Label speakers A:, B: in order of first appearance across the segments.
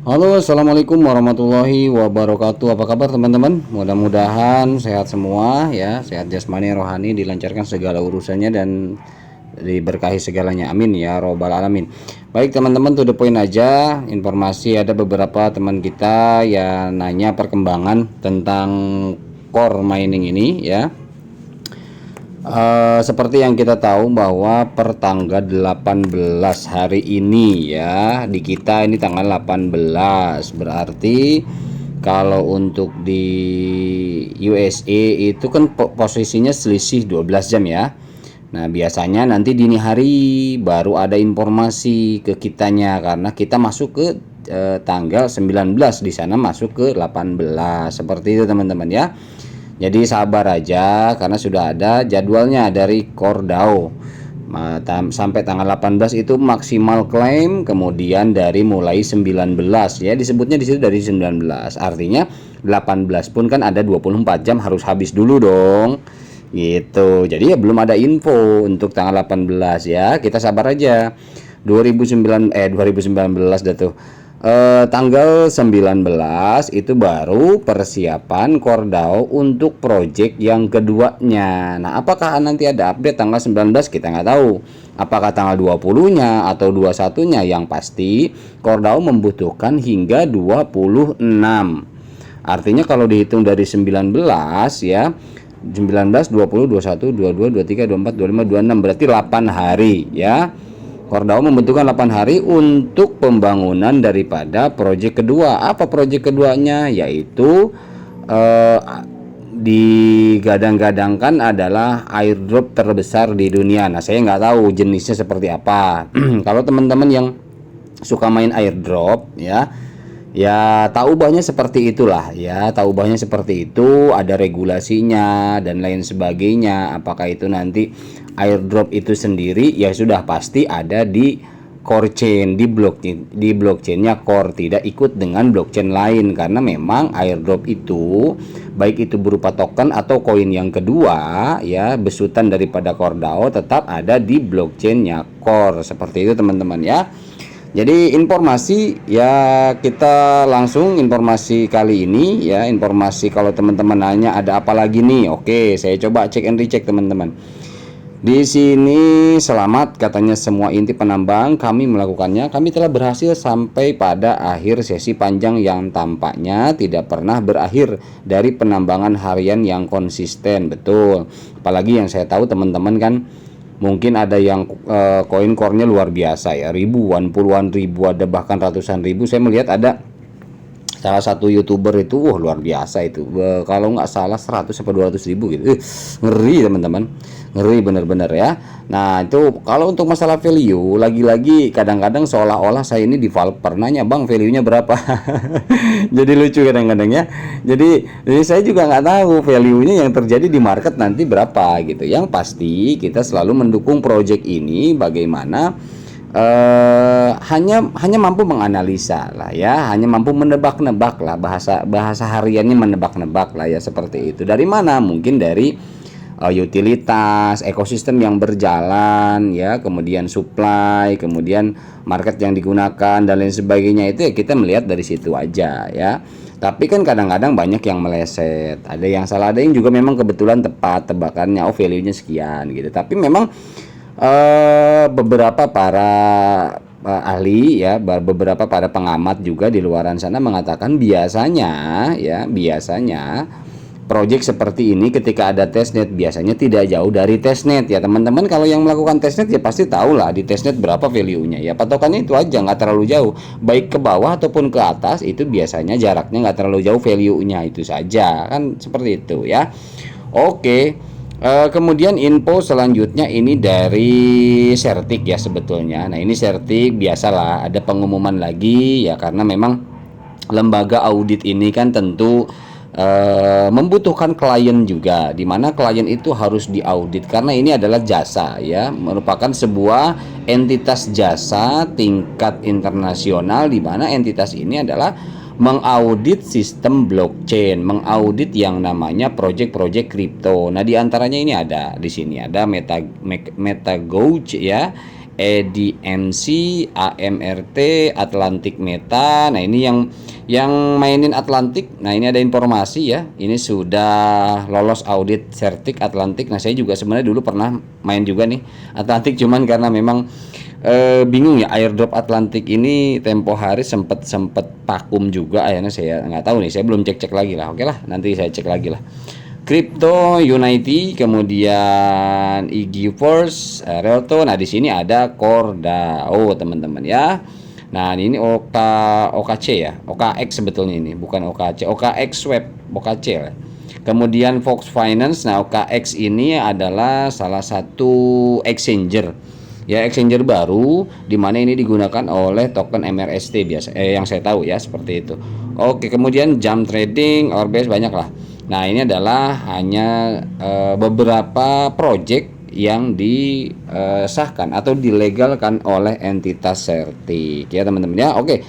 A: Halo, assalamualaikum warahmatullahi wabarakatuh. Apa kabar teman-teman? Mudah-mudahan sehat semua ya, sehat jasmani, rohani, dilancarkan segala urusannya dan diberkahi segalanya. Amin ya robbal alamin. Baik teman-teman, to the point aja. Informasi ada beberapa teman kita yang nanya perkembangan tentang core mining ini ya. Seperti yang kita tahu bahwa per tanggal 18 hari ini ya, di kita ini tanggal 18, berarti kalau untuk di USA itu kan posisinya selisih 12 jam ya. Nah biasanya nanti dini hari baru ada informasi ke kitanya, karena kita masuk ke tanggal 19, di sana masuk ke 18, seperti itu teman-teman ya. Jadi sabar aja karena sudah ada jadwalnya dari Cordao. Sampai tanggal 18 itu maksimal klaim, kemudian dari mulai 19 ya, disebutnya di situ dari 19. Artinya 18 pun kan ada 24 jam harus habis dulu dong. Gitu. Jadi ya belum ada info untuk tanggal 18 ya. Kita sabar aja. 2019 dah tuh. Tanggal 19 itu baru persiapan Cordao untuk project yang keduanya. Nah, apakah nanti ada update tanggal 19 kita nggak tahu. Apakah tanggal 20-nya atau 21-nya, yang pasti Cordao membutuhkan hingga 26. Artinya kalau dihitung dari 19 ya, 19, 20, 21, 22, 23, 24, 25, 26, berarti 8 hari ya. Cordao membutuhkan 8 hari untuk pembangunan daripada proyek kedua. Apa proyek keduanya? Yaitu digadang-gadangkan adalah airdrop terbesar di dunia. Nah, saya nggak tahu jenisnya seperti apa. Kalau teman-teman yang suka main airdrop ya, ya tahu ubahnya seperti itulah ya, tahu ubahnya seperti itu, ada regulasinya dan lain sebagainya. Apakah itu nanti airdrop itu sendiri, ya sudah pasti ada di core chain, di blockchainnya core, tidak ikut dengan blockchain lain, karena memang airdrop itu baik itu berupa token atau koin yang kedua ya, besutan daripada Cordao tetap ada di blockchainnya core, seperti itu teman-teman ya. Jadi informasi ya, kita langsung informasi kali ini ya, informasi kalau teman-teman nanya ada apa lagi nih. Oke, saya coba cek and recheck teman-teman. Di sini selamat katanya semua inti penambang kami melakukannya. Kami telah berhasil sampai pada akhir sesi panjang yang tampaknya tidak pernah berakhir dari penambangan harian yang konsisten. Betul. Apalagi yang saya tahu teman-teman kan mungkin ada yang koin core-nya luar biasa ya, ribuan, puluhan ribu, ada bahkan ratusan ribu. Saya melihat ada salah satu youtuber itu luar biasa itu, kalau nggak salah 100 sampai 200 ribu gitu. Ngeri teman-teman, ngeri bener-bener ya. Nah itu kalau untuk masalah value, lagi-lagi kadang-kadang seolah-olah saya ini developer nanya, bang value nya berapa. Jadi lucu kadang-kadang ya. Jadi saya juga nggak tahu value nya yang terjadi di market nanti berapa gitu. Yang pasti kita selalu mendukung project ini bagaimana hanya mampu menganalisa lah ya, hanya mampu menebak-nebak lah, bahasa hariannya menebak-nebak lah ya, seperti itu. Dari mana? Mungkin dari utilitas, ekosistem yang berjalan ya, kemudian supply, kemudian market yang digunakan dan lain sebagainya, itu ya kita melihat dari situ aja ya. Tapi kan kadang-kadang banyak yang meleset, ada yang salah, ada yang juga memang kebetulan tepat tebakannya, oh value-nya sekian gitu. Tapi memang beberapa para ahli ya, beberapa para pengamat juga di luaran sana mengatakan biasanya proyek seperti ini ketika ada testnet biasanya tidak jauh dari testnet ya teman-teman. Kalau yang melakukan testnet ya pasti tahu lah di testnet berapa value-nya ya, patokannya itu aja, nggak terlalu jauh, baik ke bawah ataupun ke atas itu biasanya jaraknya nggak terlalu jauh, value-nya itu saja kan, seperti itu ya. Oke. Kemudian info selanjutnya ini dari Certic ya sebetulnya. Nah ini Certic biasalah ada pengumuman lagi ya, karena memang lembaga audit ini kan tentu membutuhkan klien juga, dimana klien itu harus diaudit karena ini adalah jasa ya, merupakan sebuah entitas jasa tingkat internasional, dimana entitas ini adalah mengaudit sistem blockchain, mengaudit yang namanya project-project kripto. Nah, diantaranya ini ada di sini ada MetaGoge ya, EDMC, AMRT, Atlantic Meta. Nah, ini yang mainin Atlantic. Nah, ini ada informasi ya. Ini sudah lolos audit Certik Atlantic. Nah, saya juga sebenarnya dulu pernah main juga nih Atlantic, cuman karena memang bingung ya, airdrop Atlantic ini tempo hari sempet vakum juga. Akhirnya saya nggak tahu nih, saya belum cek lagi lah. Oke lah, nanti saya cek lagi lah. Crypto Unity, kemudian IG Force, Relto. Nah, di sini ada Cordao, teman-teman ya. Nah, ini OKC ya, OKX sebetulnya ini, bukan OKC, OKX Web, OKC lah. Kemudian Fox Finance. Nah, OKX ini adalah salah satu exchanger ya, exchanger baru di mana ini digunakan oleh token MRST biasa, yang saya tahu ya, seperti itu. Oke, kemudian Jump Trading, Orbase, banyak lah. Nah, ini adalah hanya beberapa project yang disahkan atau dilegalkan oleh entitas Certik ya, teman-teman ya. Oke,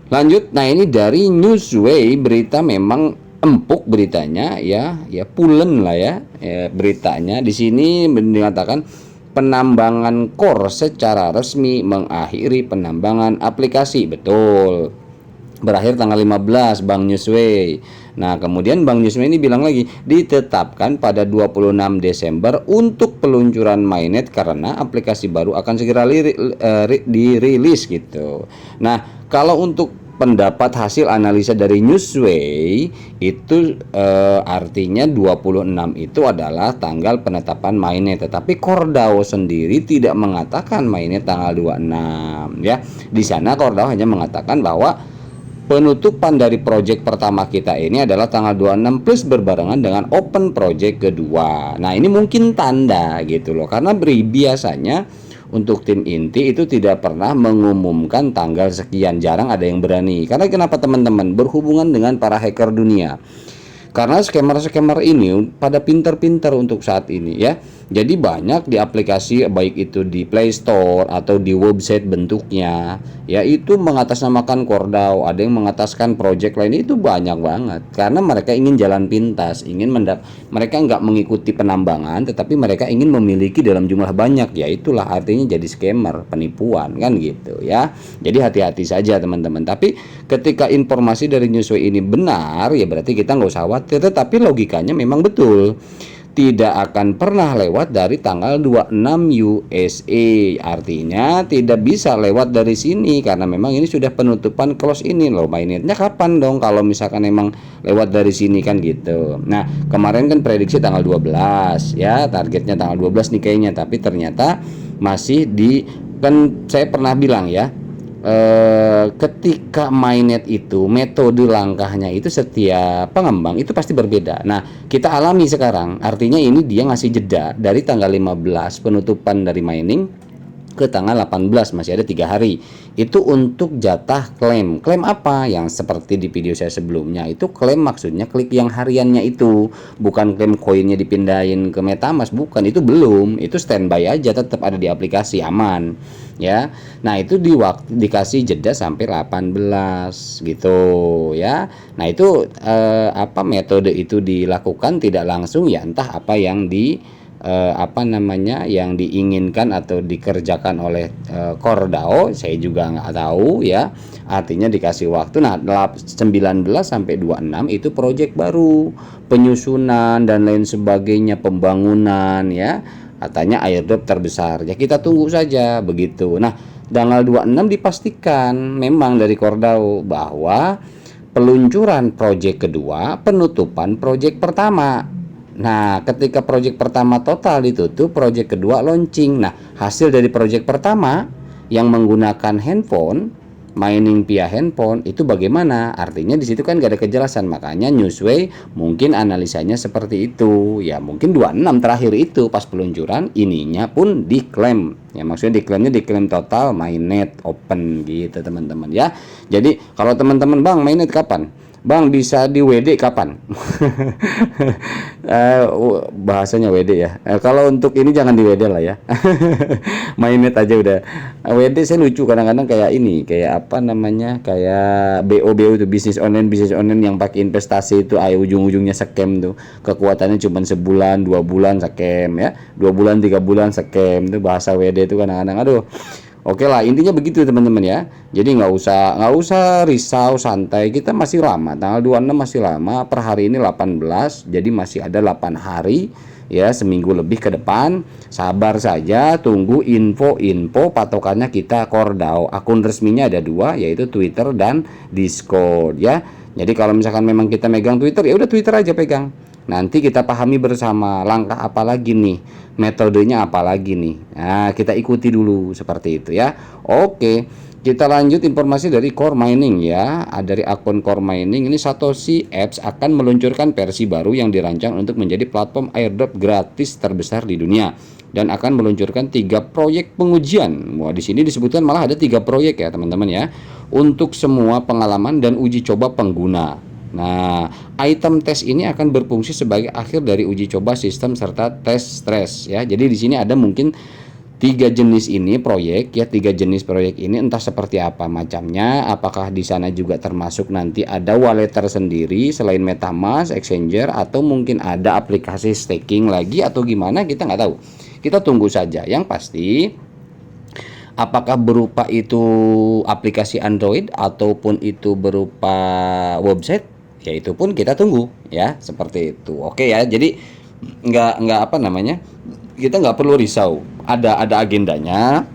A: lanjut. Nah, ini dari Newsway, berita memang empuk beritanya ya, pulen lah ya, beritanya. Di sini dikatakan penambangan core secara resmi mengakhiri penambangan aplikasi. Betul. Berakhir tanggal 15, Bang Newsway. Nah, kemudian Bang Newsway ini bilang lagi, ditetapkan pada 26 Desember untuk peluncuran mainnet karena aplikasi baru akan segera dirilis gitu. Nah, kalau untuk pendapat hasil analisa dari Newsway itu artinya 26 itu adalah tanggal penetapan mainnet, tetapi Cordao sendiri tidak mengatakan mainnet tanggal 26 ya. Di sana Cordao hanya mengatakan bahwa penutupan dari project pertama kita ini adalah tanggal 26 plus berbarengan dengan open project kedua. Nah, ini mungkin tanda gitu loh, karena biasanya untuk tim inti itu tidak pernah mengumumkan tanggal sekian, jarang ada yang berani. Karena kenapa, teman-teman? Berhubungan dengan para hacker dunia. Karena scammer-scammer ini pada pinter-pinter untuk saat ini ya. Jadi banyak di aplikasi, baik itu di Play Store atau di website bentuknya, yaitu mengatasnamakan Cordao. Ada yang mengataskan project lain, itu banyak banget. Karena mereka ingin jalan pintas, mereka nggak mengikuti penambangan, tetapi mereka ingin memiliki dalam jumlah banyak. Ya itulah artinya jadi scammer, penipuan kan gitu ya. Jadi hati-hati saja, teman-teman. Tapi ketika informasi dari Newsway ini benar, ya berarti kita nggak usah khawatir. Tetapi logikanya memang betul, tidak akan pernah lewat dari tanggal 26 USA. Artinya tidak bisa lewat dari sini karena memang ini sudah penutupan close ini loh. Mainnya kapan dong kalau misalkan emang lewat dari sini kan gitu. Nah, kemarin kan prediksi tanggal 12 ya, targetnya tanggal 12 nih kayaknya, tapi ternyata masih kan saya pernah bilang ya, ketika mainnet itu metode langkahnya itu setiap pengembang itu pasti berbeda. Nah, kita alami sekarang, artinya ini dia ngasih jeda dari tanggal 15 penutupan dari mining ke tanggal 18, masih ada 3 hari. Itu untuk jatah klaim. Klaim apa? Yang seperti di video saya sebelumnya, itu klaim maksudnya klik yang hariannya itu, bukan klaim koinnya dipindahin ke MetaMask, bukan, itu belum. Itu standby aja, tetap ada di aplikasi, aman ya. Nah, itu dikasih jeda sampai 18 gitu ya. Nah, itu metode itu dilakukan tidak langsung ya, entah apa yang yang diinginkan atau dikerjakan oleh Cordao, saya juga nggak tahu ya. Artinya dikasih waktu. Nah, 19 sampai 26 itu proyek baru, penyusunan dan lain sebagainya, pembangunan ya. Katanya airdrop terbesar. Ya, kita tunggu saja begitu. Nah, tanggal 26 dipastikan memang dari Cordao bahwa peluncuran proyek kedua, penutupan proyek pertama. Nah, ketika proyek pertama total ditutup, proyek kedua launching. Nah, hasil dari proyek pertama yang menggunakan handphone, mining via handphone, itu bagaimana? Artinya di situ kan gak ada kejelasan. Makanya Newsway mungkin analisanya seperti itu. Ya, mungkin 26 terakhir itu pas peluncuran ininya pun diklaim. Ya, maksudnya diklaim total mainnet open gitu, teman-teman ya. Jadi, kalau teman-teman, Bang, mainnet kapan? Bang, bisa di WD kapan? Bahasanya WD ya. Kalau untuk ini jangan di WD lah ya. Mainnet aja udah. WD saya lucu kadang-kadang kayak ini, kayak apa namanya? Kayak BO itu bisnis online yang pakai investasi itu, ayo ujung-ujungnya scam tuh. Kekuatannya cuma sebulan, 2 bulan scam ya. 2 bulan, 3 bulan scam. Itu bahasa WD itu kadang-kadang aduh. Oke lah, intinya begitu teman-teman ya. Jadi nggak usah risau, santai. Kita masih lama, tanggal 26 masih lama. Per hari ini 18, jadi masih ada 8 hari ya, seminggu lebih ke depan. Sabar saja, tunggu info-info patokannya kita Kordao. Akun resminya ada 2, yaitu Twitter dan Discord ya. Jadi kalau misalkan memang kita megang Twitter, ya udah Twitter aja pegang. Nanti kita pahami bersama langkah apa lagi nih, metodenya apa lagi nih. Nah, kita ikuti dulu seperti itu ya. Oke, kita lanjut informasi dari Core Mining ya. Dari akun Core Mining ini, Satoshi Apps akan meluncurkan versi baru yang dirancang untuk menjadi platform airdrop gratis terbesar di dunia dan akan meluncurkan 3 proyek pengujian. Wah, di sini disebutkan malah ada 3 proyek ya, teman-teman ya. Untuk semua pengalaman dan uji coba pengguna. Nah, item tes ini akan berfungsi sebagai akhir dari uji coba sistem serta tes stres ya. Jadi di sini ada mungkin 3 jenis ini proyek ya, 3 jenis proyek ini entah seperti apa macamnya. Apakah di sana juga termasuk nanti ada wallet tersendiri selain MetaMask, Exchanger, atau mungkin ada aplikasi staking lagi atau gimana, kita nggak tahu. Kita tunggu saja. Yang pasti, apakah berupa itu aplikasi Android ataupun itu berupa website, ya itu pun kita tunggu ya, seperti itu. Oke ya, jadi nggak apa namanya, kita nggak perlu risau, ada agendanya.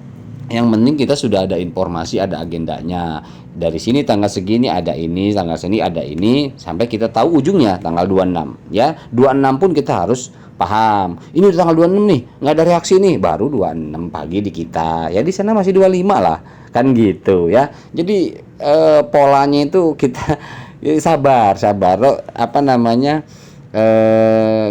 A: Yang penting kita sudah ada informasi, ada agendanya. Dari sini tanggal segini ada ini, tanggal sini ada ini, sampai kita tahu ujungnya tanggal 26 ya. 26 pun kita harus paham. Ini udah tanggal 26 nih, nggak ada reaksi nih, baru 26 pagi di kita. Ya di sana masih 25 lah, kan gitu ya. Jadi polanya itu kita ya, sabar loh, apa namanya,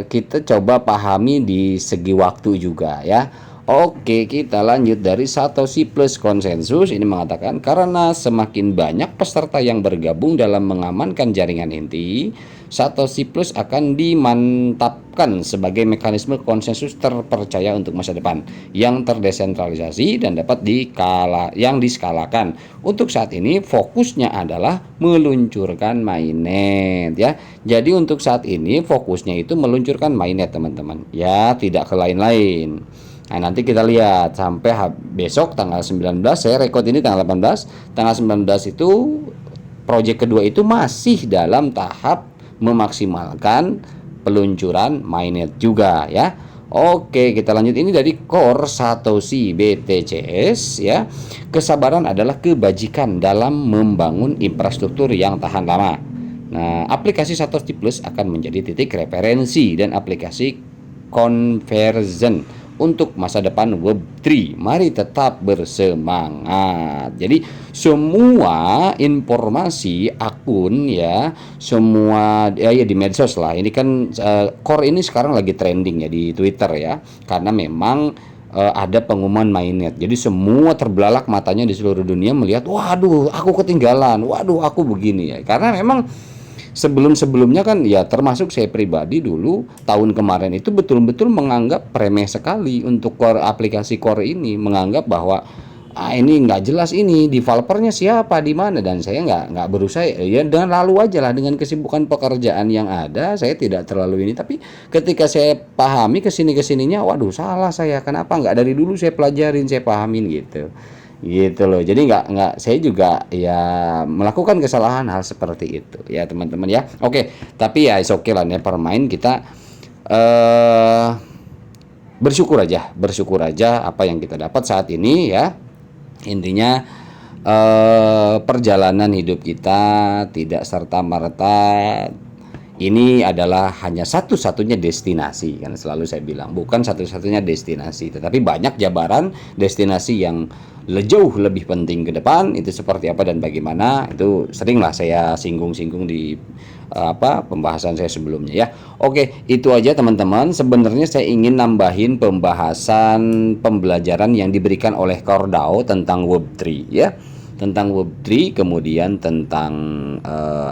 A: kita coba pahami di segi waktu juga ya. Oke, kita lanjut dari Satoshi Plus Konsensus. Ini mengatakan karena semakin banyak peserta yang bergabung dalam mengamankan jaringan inti, Satoshi Plus akan dimantapkan sebagai mekanisme konsensus terpercaya untuk masa depan yang terdesentralisasi dan dapat diskalakan. Untuk saat ini fokusnya adalah meluncurkan mainnet ya. Jadi untuk saat ini fokusnya itu meluncurkan mainnet, teman-teman. Ya, tidak ke lain-lain. Nah, nanti kita lihat sampai besok tanggal 19, saya rekod ini tanggal 18. Tanggal 19 itu proyek kedua itu masih dalam tahap memaksimalkan peluncuran mainnet juga ya. Oke, kita lanjut. Ini dari Core Satoshi BTCS ya. Kesabaran adalah kebajikan dalam membangun infrastruktur yang tahan lama. Nah, aplikasi Satoshi Plus akan menjadi titik referensi dan aplikasi conversion untuk masa depan Web3. Mari tetap bersemangat. Jadi semua informasi akun ya, semua ya di medsos lah. Ini kan Core ini sekarang lagi trending ya di Twitter ya, karena memang ada pengumuman mainnet. Jadi semua terbelalak matanya di seluruh dunia melihat, waduh, aku ketinggalan, waduh, aku begini ya. Karena memang sebelum-sebelumnya kan ya, termasuk saya pribadi dulu tahun kemarin itu betul-betul menganggap remeh sekali untuk aplikasi Core ini, menganggap bahwa ini nggak jelas, ini developernya siapa, di mana, dan saya nggak berusaha ya, dengan lalu aja lah dengan kesibukan pekerjaan yang ada, saya tidak terlalu ini. Tapi ketika saya pahami kesininya, waduh, salah saya, kenapa nggak dari dulu saya pelajarin, saya pahamin gitu loh. Jadi nggak saya juga ya melakukan kesalahan hal seperti itu ya, teman-teman ya. Oke, tapi ya oke lah, never mind, kita bersyukur aja apa yang kita dapat saat ini ya. Intinya perjalanan hidup kita tidak serta-merta ini adalah hanya satu-satunya destinasi, kan selalu saya bilang, bukan satu-satunya destinasi, tetapi banyak jabaran destinasi yang jauh lebih penting ke depan. Itu seperti apa dan bagaimana, itu seringlah saya singgung-singgung di pembahasan saya sebelumnya ya. Oke, itu aja teman-teman. Sebenarnya saya ingin nambahin pembahasan pembelajaran yang diberikan oleh Kordao tentang Web3 ya. tentang Web3, kemudian tentang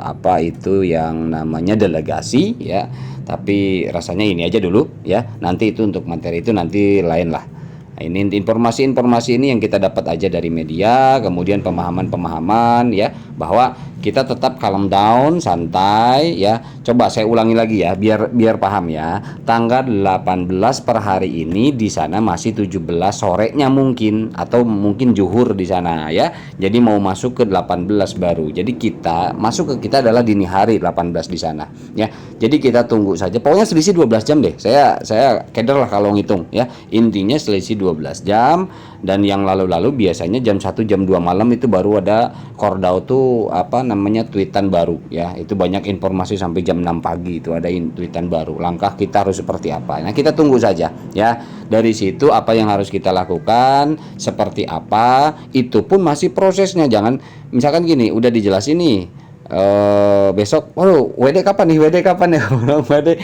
A: apa itu yang namanya delegasi ya. Tapi rasanya ini aja dulu ya. Nanti itu untuk materi itu nanti lain lah. Nah, ini informasi-informasi ini yang kita dapat aja dari media, kemudian pemahaman-pemahaman ya, bahwa kita tetap calm down, santai ya. Coba saya ulangi lagi ya, biar paham ya. Tanggal 18 per hari ini di sana masih 17 sorenya mungkin, atau mungkin zuhur di sana ya. Jadi mau masuk ke 18 baru. Jadi kita masuk ke kita adalah dini hari 18 di sana ya. Jadi kita tunggu saja. Pokoknya selisih 12 jam deh. Saya keder lah kalau ngitung ya. Intinya selisih 12 jam, dan yang lalu-lalu biasanya jam 1 jam 2 malam itu baru ada Kordau tuh apa namanya tweetan baru ya. Itu banyak informasi sampai jam 6 pagi itu ada tweetan baru. Langkah kita harus seperti apa. Nah, kita tunggu saja ya. Dari situ apa yang harus kita lakukan, seperti apa, itu pun masih prosesnya. Jangan misalkan gini, udah dijelasin nih besok, waduh, WD kapan nih, WD kapan ya, WD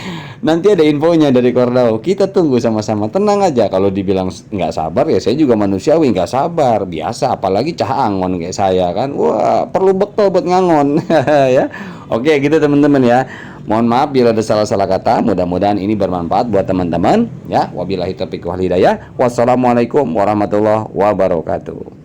A: nanti ada infonya dari Kordau, kita tunggu sama-sama, tenang aja. Kalau dibilang nggak sabar ya saya juga manusiawi, nggak sabar biasa, apalagi cah angon kayak saya kan, wah perlu bekal buat ngangon ya. Oke gitu teman-teman ya, mohon maaf bila ada salah-salah kata, mudah-mudahan ini bermanfaat buat teman-teman ya. Wabillahi taufiq wal hidayah, wassalamualaikum warahmatullahi wabarakatuh.